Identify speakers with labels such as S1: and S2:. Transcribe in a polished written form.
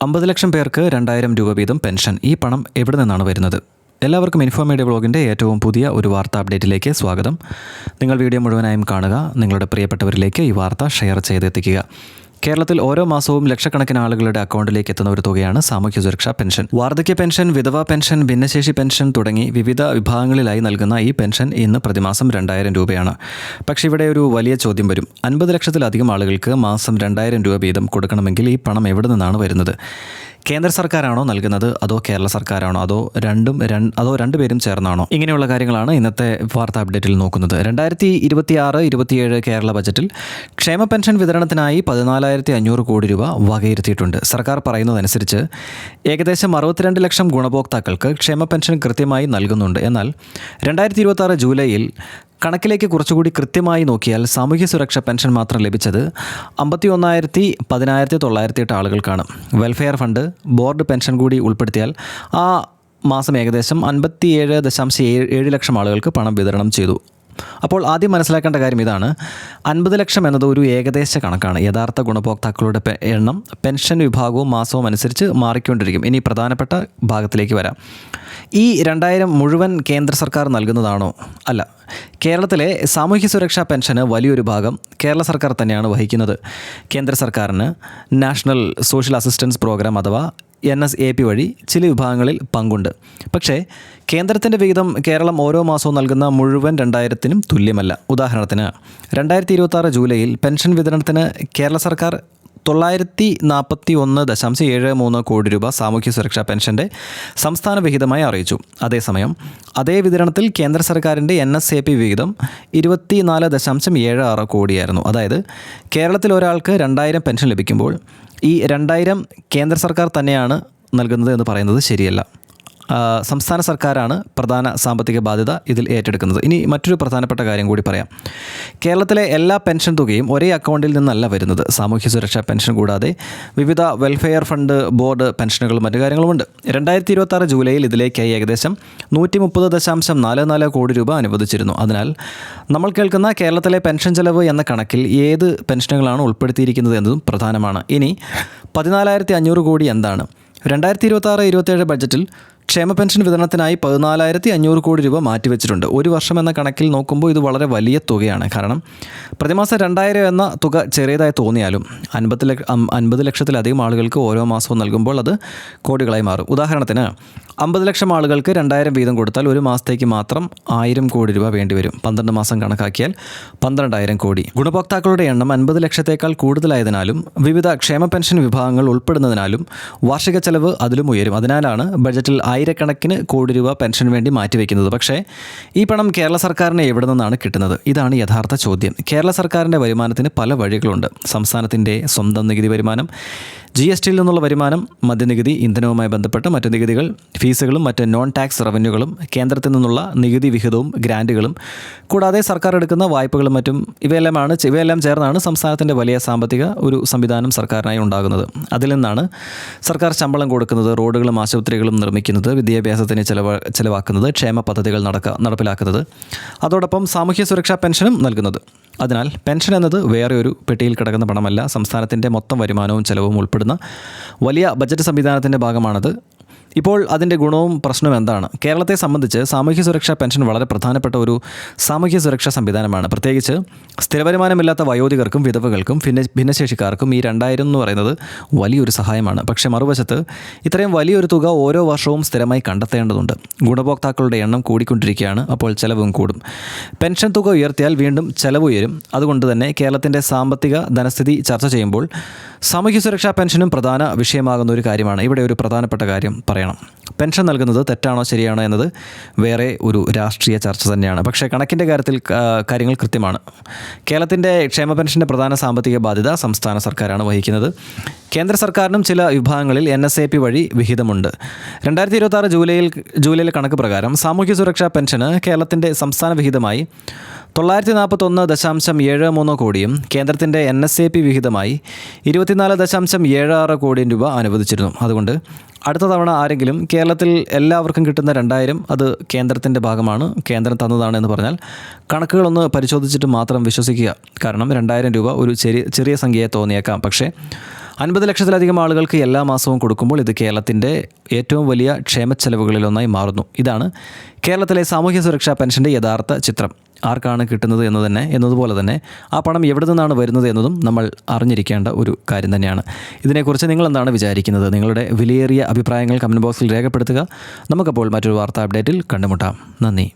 S1: 50 ലക്ഷം പേർക്ക് 2000 രൂപ വീതം പെൻഷൻ. ഈ പണം എവിടെ നിന്നാണ് വരുന്നത്? എല്ലാവർക്കും ഇൻഫോമീഡിയ ബ്ലോഗിൻ്റെ ഏറ്റവും പുതിയ ഒരു വാർത്താ അപ്ഡേറ്റിലേക്ക് സ്വാഗതം. നിങ്ങൾ വീഡിയോ മുഴുവനായും കാണുക. നിങ്ങളുടെ പ്രിയപ്പെട്ടവരിലേക്ക് ഈ വാർത്ത ഷെയർ ചെയ്തെത്തിക്കുക. കേരളത്തിൽ ഓരോ മാസവും ലക്ഷക്കണക്കിന് ആളുകളുടെ അക്കൗണ്ടിലേക്ക് എത്തുന്ന ഒരു തുകയാണ് സാമൂഹ്യ സുരക്ഷാ പെൻഷൻ. വാർദ്ധക്യ പെൻഷൻ, വിധവാ പെൻഷൻ, ഭിന്നശേഷി പെൻഷൻ തുടങ്ങി വിവിധ വിഭാഗങ്ങളിലായി നൽകുന്ന ഈ പെൻഷൻ ഇന്ന് പ്രതിമാസം 2000 രൂപയാണ്. പക്ഷേ ഇവിടെ ഒരു വലിയ ചോദ്യം വരും. 50 ലക്ഷത്തിലധികം ആളുകൾക്ക് മാസം 2000 രൂപ വീതം കൊടുക്കണമെങ്കിൽ ഈ പണം എവിടെ നിന്നാണ് വരുന്നത്? കേന്ദ്ര സർക്കാരാണോ നൽകുന്നത്, അതോ കേരള സർക്കാരാണോ, അതോ രണ്ടുപേരും ചേർന്നാണോ? ഇങ്ങനെയുള്ള കാര്യങ്ങളാണ് ഇന്നത്തെ വാർത്താ അപ്ഡേറ്റിൽ നോക്കുന്നത്. 2026-27 കേരള ബജറ്റിൽ ക്ഷേമ പെൻഷൻ വിതരണത്തിനായി 14,500 കോടി രൂപ വകയിരുത്തിയിട്ടുണ്ട്. സർക്കാർ പറയുന്നതനുസരിച്ച് ഏകദേശം 62 ലക്ഷം ഗുണഭോക്താക്കൾക്ക് ക്ഷേമ പെൻഷൻ കൃത്യമായി നൽകുന്നുണ്ട്. എന്നാൽ 2026 ജൂലൈയിൽ കണക്കിലേക്ക് കുറച്ചുകൂടി കൃത്യമായി നോക്കിയാൽ സാമൂഹ്യ സുരക്ഷാ പെൻഷൻ മാത്രം ലഭിച്ചത് 51,908 ആളുകൾക്കാണ്. വെൽഫെയർ ഫണ്ട്, ബോർഡ് പെൻഷൻ കൂടി ഉൾപ്പെടുത്തിയാൽ ആ മാസം ഏകദേശം 57.7 ലക്ഷം ആളുകൾക്ക് പണം വിതരണം ചെയ്തു. അപ്പോൾ ആദ്യം മനസ്സിലാക്കേണ്ട കാര്യം ഇതാണ്. 50 ലക്ഷം എന്നത് ഒരു ഏകദേശ കണക്കാണ്. യഥാർത്ഥ ഗുണഭോക്താക്കളുടെ എണ്ണം പെൻഷൻ വിഭാഗവും മാസവും അനുസരിച്ച് മാറിക്കൊണ്ടിരിക്കും. ഇനി പ്രധാനപ്പെട്ട ഭാഗത്തിലേക്ക് വരാം. ഈ 2000 മുഴുവൻ കേന്ദ്ര സർക്കാർ നൽകുന്നതാണോ? അല്ല. കേരളത്തിലെ സാമൂഹ്യ സുരക്ഷാ പെൻഷന് വലിയൊരു ഭാഗം കേരള സർക്കാർ തന്നെയാണ് വഹിക്കുന്നത്. കേന്ദ്ര സർക്കാരിന് നാഷണൽ സോഷ്യൽ അസിസ്റ്റൻസ് പ്രോഗ്രാം അഥവാ NSAP വഴി ചില വിഭാഗങ്ങളിൽ പങ്കുണ്ട്. പക്ഷേ കേന്ദ്രത്തിൻ്റെ വിഹിതം കേരളം ഓരോ മാസവും നൽകുന്ന മുഴുവൻ 2000-നും തുല്യമല്ല. ഉദാഹരണത്തിന് 2026 ജൂലൈയിൽ പെൻഷൻ വിതരണത്തിന് കേരള സർക്കാർ 941.73 കോടി രൂപ സാമൂഹ്യ സുരക്ഷാ പെൻഷൻ്റെ സംസ്ഥാന വിഹിതമായി അറിയിച്ചു. അതേസമയം അതേ വിതരണത്തിൽ കേന്ദ്ര സർക്കാരിൻ്റെ NSAP വിഹിതം 24.76 കോടിയായിരുന്നു. അതായത് കേരളത്തിൽ ഒരാൾക്ക് 2000 പെൻഷൻ ലഭിക്കുമ്പോൾ ഈ 2000 കേന്ദ്ര സർക്കാർ തന്നെയാണ് നൽകുന്നത് എന്ന് പറയുന്നത് ശരിയല്ല. സംസ്ഥാന സർക്കാരാണ് പ്രധാന സാമ്പത്തിക ബാധ്യത ഇതിൽ ഏറ്റെടുക്കുന്നത്. ഇനി മറ്റൊരു പ്രധാനപ്പെട്ട കാര്യം കൂടി പറയാം. കേരളത്തിലെ എല്ലാ പെൻഷൻ തുകയും ഒരേ അക്കൗണ്ടിൽ നിന്നല്ല വരുന്നത്. സാമൂഹ്യ സുരക്ഷാ പെൻഷൻ കൂടാതെ വിവിധ വെൽഫെയർ ഫണ്ട്, ബോർഡ് പെൻഷനുകളും മറ്റു കാര്യങ്ങളുമുണ്ട്. 2026 ജൂലൈയിൽ ഇതിലേക്കായി ഏകദേശം 130.44 കോടി രൂപ അനുവദിച്ചിരുന്നു. അതിനാൽ നമ്മൾ കേൾക്കുന്ന കേരളത്തിലെ പെൻഷൻ ചെലവ് എന്ന കണക്കിൽ ഏത് പെൻഷനുകളാണ് ഉൾപ്പെടുത്തിയിരിക്കുന്നത് എന്നതും പ്രധാനമാണ്. ഇനി 14,500 കോടി എന്താണ്? 2026-27 ബഡ്ജറ്റിൽ ക്ഷേമ പെൻഷൻ വിതരണത്തിനായി 14,500 കോടി രൂപ മാറ്റിവെച്ചിട്ടുണ്ട്. ഒരു വർഷം എന്ന കണക്കിൽ നോക്കുമ്പോൾ ഇത് വളരെ വലിയ തുകയാണ്. കാരണം പ്രതിമാസം 2000 എന്ന തുക ചെറിയതായി തോന്നിയാലും 50 ലക്ഷത്തിലധികം ആളുകൾക്ക് ഓരോ മാസവും നൽകുമ്പോൾ അത് കോടികളായി മാറും. ഉദാഹരണത്തിന് 50 ലക്ഷം ആളുകൾക്ക് 2000 വീതം കൊടുത്താൽ ഒരു മാസത്തേക്ക് മാത്രം 1000 കോടി രൂപ വേണ്ടിവരും. 12 മാസം കണക്കാക്കിയാൽ 12,000 കോടി. ഗുണഭോക്താക്കളുടെ എണ്ണം 50 ലക്ഷത്തേക്കാൾ കൂടുതലായതിനാലും വിവിധ ക്ഷേമ പെൻഷൻ വിഭാഗങ്ങൾ ഉൾപ്പെടുന്നതിനാലും വാർഷിക ചെലവ് അതിലും ഉയരും. അതിനാലാണ് ബഡ്ജറ്റിൽ ആയിരക്കണക്കിന് കോടി രൂപ പെൻഷന് വേണ്ടി മാറ്റിവെക്കുന്നത്. പക്ഷേ ഈ പണം കേരള സർക്കാരിന് എവിടെ നിന്നാണ് കിട്ടുന്നത്? ഇതാണ് യഥാർത്ഥ ചോദ്യം. കേരള സർക്കാരിൻ്റെ വരുമാനത്തിന് പല വഴികളുണ്ട്. സംസ്ഥാനത്തിൻ്റെ സ്വന്തം നികുതി വരുമാനം, GSTയിൽ നിന്നുള്ള വരുമാനം, മദ്യനികുതി, ഇന്ധനവുമായി ബന്ധപ്പെട്ട മറ്റ് നികുതികൾ, ഫീസുകളും മറ്റ് നോൺ ടാക്സ് റവന്യൂകളും, കേന്ദ്രത്തിൽ നിന്നുള്ള നികുതി വിഹിതവും ഗ്രാൻറ്റുകളും, കൂടാതെ സർക്കാർ എടുക്കുന്ന വായ്പകളും മറ്റും ഇവയെല്ലാം ചേർന്നാണ് സംസ്ഥാനത്തിൻ്റെ വലിയ സാമ്പത്തിക ഒരു സംവിധാനം സർക്കാരിനായി ഉണ്ടാകുന്നത്. അതിൽ നിന്നാണ് സർക്കാർ ശമ്പളം കൊടുക്കുന്നത്, റോഡുകളും ആശുപത്രികളും നിർമ്മിക്കുന്നത്, വിദ്യാഭ്യാസത്തിന് ചെലവാക്കുന്നത്, ക്ഷേമ പദ്ധതികൾ നടപ്പിലാക്കുന്നത്, അതോടൊപ്പം സാമൂഹ്യ സുരക്ഷാ പെൻഷനും നൽകുന്നത്. അതിനാൽ പെൻഷൻ എന്നത് വേറെ ഒരു പെട്ടിയിൽ കിടക്കുന്ന പണമല്ല. സംസ്ഥാനത്തിൻ്റെ മൊത്തം വരുമാനവും ചെലവും ഉൾപ്പെടുന്ന വലിയ ബജറ്റ് സംവിധാനത്തിൻ്റെ ഭാഗമാണത്. ഇപ്പോൾ അതിൻ്റെ ഗുണവും പ്രശ്നവും എന്താണ്? കേരളത്തെ സംബന്ധിച്ച് സാമൂഹ്യ സുരക്ഷാ പെൻഷൻ വളരെ പ്രധാനപ്പെട്ട ഒരു സാമൂഹ്യ സുരക്ഷാ സംവിധാനമാണ്. പ്രത്യേകിച്ച് സ്ഥിരവരുമാനമില്ലാത്ത വയോധികർക്കും വിധവകൾക്കും ഭിന്നശേഷിക്കാർക്കും ഈ 2000 എന്ന് പറയുന്നത് വലിയൊരു സഹായമാണ്. പക്ഷേ മറുവശത്ത് ഇത്രയും വലിയൊരു തുക ഓരോ വർഷവും സ്ഥിരമായി കണ്ടെത്തേണ്ടതുണ്ട്. ഗുണഭോക്താക്കളുടെ എണ്ണം കൂടിക്കൊണ്ടിരിക്കുകയാണ്. അപ്പോൾ ചെലവും കൂടും. പെൻഷൻ തുക ഉയർത്തിയാൽ വീണ്ടും ചെലവ് ഉയരും. അതുകൊണ്ട് തന്നെ കേരളത്തിൻ്റെ സാമ്പത്തിക ധനസ്ഥിതി ചർച്ച ചെയ്യുമ്പോൾ സാമൂഹ്യ സുരക്ഷാ പെൻഷനും പ്രധാന വിഷയമാകുന്ന ഒരു കാര്യമാണ്. ഇവിടെ ഒരു പ്രധാനപ്പെട്ട കാര്യം പറയണം. പെൻഷൻ നൽകുന്നത് തെറ്റാണോ ശരിയാണോ എന്നത് വേറെ ഒരു രാഷ്ട്രീയ ചർച്ച തന്നെയാണ്. പക്ഷേ കണക്കിൻ്റെ കാര്യത്തിൽ കാര്യങ്ങൾ കൃത്യമാണ്. കേരളത്തിൻ്റെ ക്ഷേമ പെൻഷൻ്റെ പ്രധാന സാമ്പത്തിക ബാധ്യത സംസ്ഥാന സർക്കാരാണ് വഹിക്കുന്നത്. കേന്ദ്ര സർക്കാരിനും ചില വിഭാഗങ്ങളിൽ NSAP വഴി വിഹിതമുണ്ട്. 2026 ജൂലൈയിലെ കണക്ക് പ്രകാരം സാമൂഹ്യ സുരക്ഷാ പെൻഷന് കേരളത്തിൻ്റെ സംസ്ഥാന വിഹിതമായി 941.73 കോടിയും കേന്ദ്രത്തിൻ്റെ NSAP വിഹിതമായി 24.76 കോടിയും രൂപ അനുവദിച്ചിരുന്നു. അതുകൊണ്ട് അടുത്ത തവണ ആരെങ്കിലും കേരളത്തിൽ എല്ലാവർക്കും കിട്ടുന്ന 2000 അത് കേന്ദ്രത്തിൻ്റെ ഭാഗമാണ്, കേന്ദ്രം തന്നതാണ് എന്ന് പറഞ്ഞാൽ കണക്കുകളൊന്ന് പരിശോധിച്ചിട്ട് മാത്രം വിശ്വസിക്കുക. കാരണം 2000 രൂപ ഒരു ചെറിയ സംഖ്യയെ തോന്നിയേക്കാം. പക്ഷേ 50 ലക്ഷത്തിലധികം ആളുകൾക്ക് എല്ലാ മാസവും കൊടുക്കുമ്പോൾ ഇത് കേരളത്തിൻ്റെ ഏറ്റവും വലിയ ക്ഷേമച്ചെലവുകളിലൊന്നായി മാറുന്നു. ഇതാണ് കേരളത്തിലെ സാമൂഹ്യ സുരക്ഷാ പെൻഷൻ്റെ യഥാർത്ഥ ചിത്രം. ആർക്കാണ് കിട്ടുന്നത് എന്നതുപോലെ തന്നെ ആ പണം എവിടെ നിന്നാണ് വരുന്നത് എന്നതും നമ്മൾ അറിഞ്ഞിരിക്കേണ്ട ഒരു കാര്യം തന്നെയാണ്. ഇതിനെക്കുറിച്ച് നിങ്ങൾ എന്താണ് വിചാരിക്കുന്നത്? നിങ്ങളുടെ വിലയേറിയ അഭിപ്രായങ്ങൾ കമൻറ്റ് ബോക്സിൽ രേഖപ്പെടുത്തുക. നമുക്കപ്പോൾ മറ്റൊരു വാർത്താ അപ്ഡേറ്റിൽ കണ്ടുമുട്ടാം. നന്ദി.